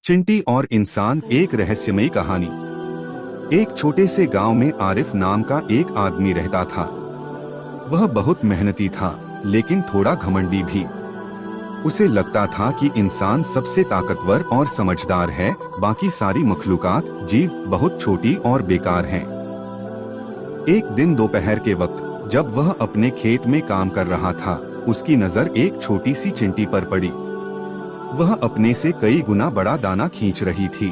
चिंटी और इंसान, एक रहस्यमयी कहानी। एक छोटे से गांव में आरिफ नाम का एक आदमी रहता था। वह बहुत मेहनती था, लेकिन थोड़ा घमंडी भी। उसे लगता था कि इंसान सबसे ताकतवर और समझदार है, बाकी सारी मखलूकात जीव बहुत छोटी और बेकार हैं। एक दिन दोपहर के वक्त जब वह अपने खेत में काम कर रहा था, उसकी नजर एक छोटी सी चिंटी पर पड़ी। वह अपने से कई गुना बड़ा दाना खींच रही थी।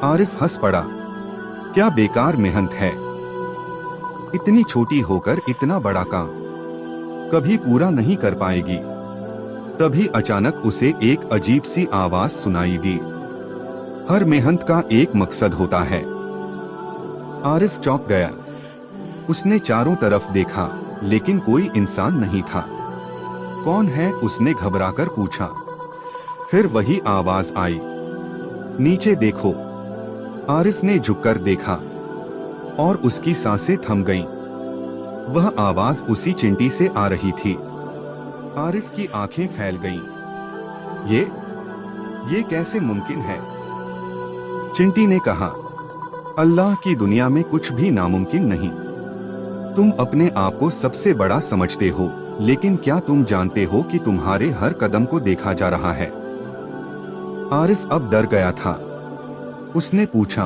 आरिफ हंस पड़ा। क्या बेकार मेहनत है, इतनी छोटी होकर इतना बड़ा काम कभी पूरा नहीं कर पाएगी। तभी अचानक उसे एक अजीब सी आवाज सुनाई दी। हर मेहनत का एक मकसद होता है। आरिफ चौंक गया। उसने चारों तरफ देखा, लेकिन कोई इंसान नहीं था। कौन है, उसने घबराकर पूछा। फिर वही आवाज आई, नीचे देखो। आरिफ ने झुककर देखा और उसकी सांसें थम गईं। वह आवाज उसी चिंटी से आ रही थी। आरिफ की आंखें फैल गईं। ये कैसे मुमकिन है? चिंटी ने कहा, अल्लाह की दुनिया में कुछ भी नामुमकिन नहीं। तुम अपने आप को सबसे बड़ा समझते हो, लेकिन क्या तुम जानते हो कि तुम्हारे हर कदम को देखा जा रहा है? आरिफ अब डर गया था। उसने पूछा,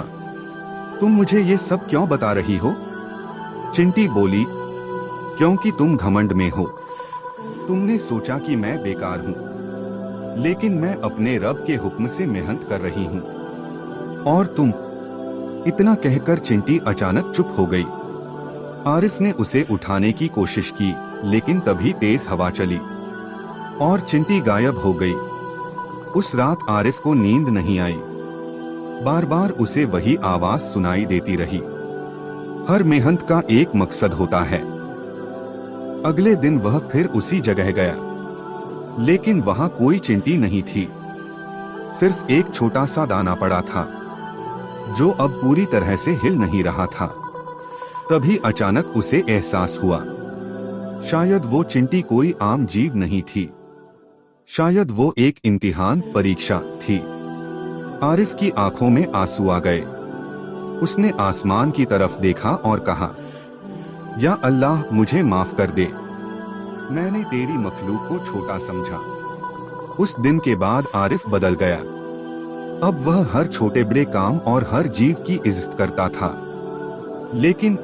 तुम मुझे ये सब क्यों बता रही हो? चिंटी बोली, क्योंकि तुम घमंड में हो। तुमने सोचा कि मैं बेकार हूँ, लेकिन मैं अपने रब के हुक्म से मेहनत कर रही हूँ। और तुम? इतना कहकर चिंटी अचानक चुप हो गई। आरिफ ने उसे उठाने की कोशिश की, लेकिन तभी तेज हवा चली और चिंटी गायब हो गई। उस रात आरिफ को नींद नहीं आई। बार बार उसे वही आवाज सुनाई देती रही। हर मेहनत का एक मकसद होता है। अगले दिन वह फिर उसी जगह गया, लेकिन वहां कोई चिंटी नहीं थी। सिर्फ एक छोटा सा दाना पड़ा था, जो अब पूरी तरह से हिल नहीं रहा था। तभी अचानक उसे एहसास हुआ, शायद वो चिंटी कोई आम जीव नहीं थी। शायद वो एक इम्तिहान, परीक्षा थी। आरिफ की आंखों में आंसू आ गए। उसने आसमान की तरफ देखा और कहा, या अल्लाह, मुझे माफ कर दे। मैंने तेरी मखलूक को छोटा समझा। उस दिन के बाद आरिफ बदल गया। अब वह हर छोटे बड़े काम और हर जीव की इज्जत करता था। लेकिन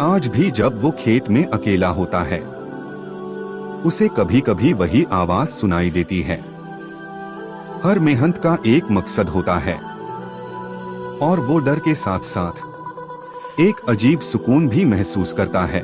आज भी जब वो खेत में अकेला होता है, उसे कभी कभी वही आवाज सुनाई देती है। हर मेहनत का एक मकसद होता है, और वो डर के साथ साथ एक अजीब सुकून भी महसूस करता है।